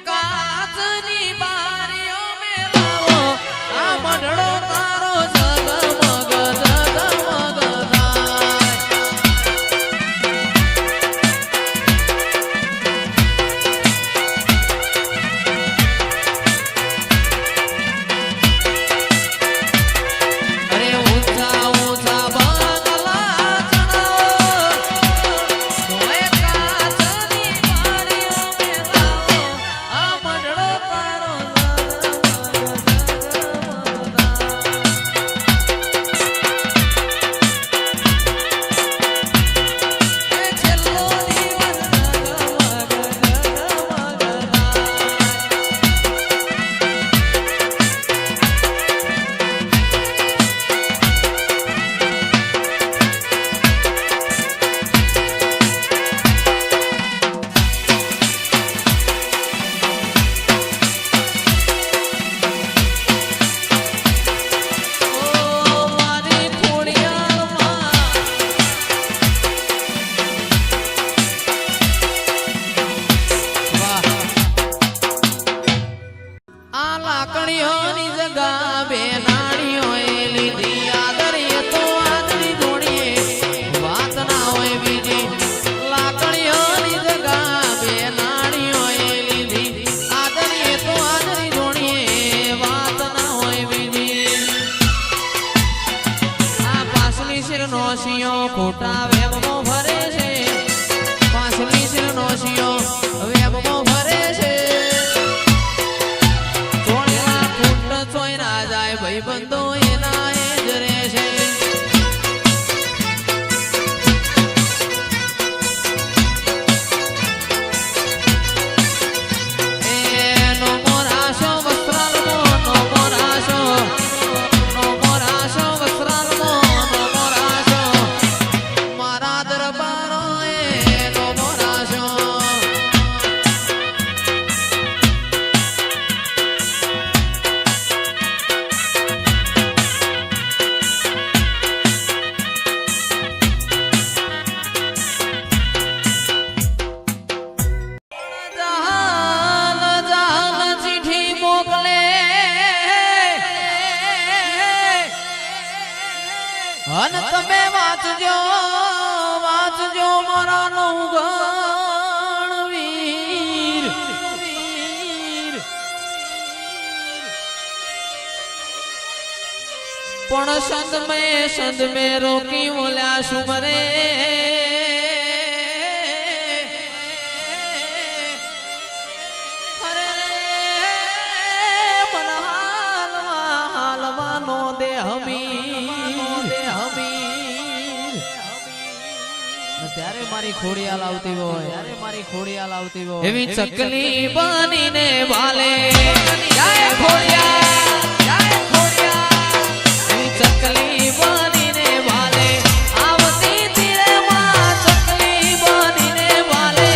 કાચની બારીઓ મેલાવો આ મઢડો તારો જગમગ જગમગ થાય. અરે ઊંચા ઊંચા બંગલા ચડાવો મોય કાચની બારીઓ મેલાવો આ મઢડો તારો છેલ્લો દિવસ મારી ખોડિયારમાં આ લાકડીઓની જગા બે નાળીઓએ લીધી આદરીએ તો આદરી જોડીએ વાત ના હોય બીજી. લાકડીઓની જગા બે નાળીઓએ લીધી આદરીએ તો આદરી જોડીએ વાત ના હોય બીજી. આ પાછલી શિરનો શિયો ખોટા વેમમાં ભરે છે. પાછલી શિરનો શિયો વેમમાં ભરે છે. ચોળીના ફૂટ ચોઈ ના જાય ભાઈબંધો એના એ જ રહેશે. નો મોરાશો વસ્ત્રાલમો નો મોરાશો વસ્ત્રાલમો નો મોરાશો મારા દરબારો નો મોરાશો. જાલ જાલ ચીઠી મોકલે અન તમે વાંચજો વાંચજો મારા નવગણ વીર. પણ સંદ મેં રોકી બોલ્યા શું મરે અરે મન હાલવાનો દે હમીર. ત્યારે મારી ખોડિયાલ આવતી હોય એવી ચકલી બનીને વાલે જય ખોડિયાલ એવી ચકલી બનીને વાલે આવતી તીરે માં ચકલી બનીને વાલે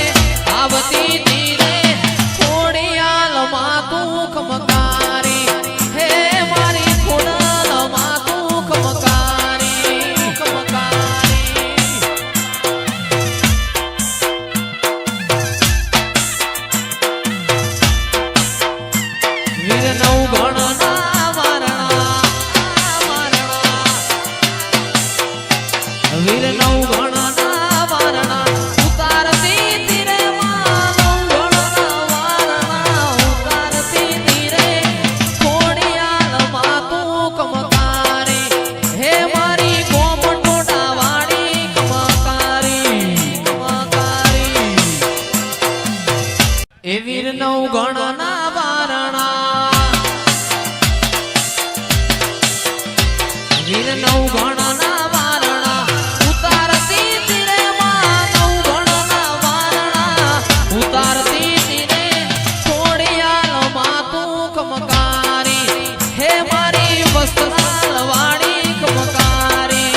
આવતી તીરે ખોડિયાલ માં તું ખમકારી હે મારી ખોડાલ માં તું ખમકારી. વીર નવગણના વારણા વીર નવગણના વારણા ઉતારતી તીરે માં નવગણના વારણા ઉતારતી તીરે ખોડિયાલ માં તું કમકારી હે મારી ગોમ ટોડા વાળી કમકારી. એ વીર નવગણના વારણા વીર નવગણના વારણા ઉતારતી તીરે માં નવગણના વારણા ઉતારતી તીરે ખોડિયાલ માં તું કમકારી હે મારી વસ્ત્રાલ વાળી કમકારી.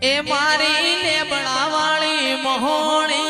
એ મારી લેબડા વાળી મહોણી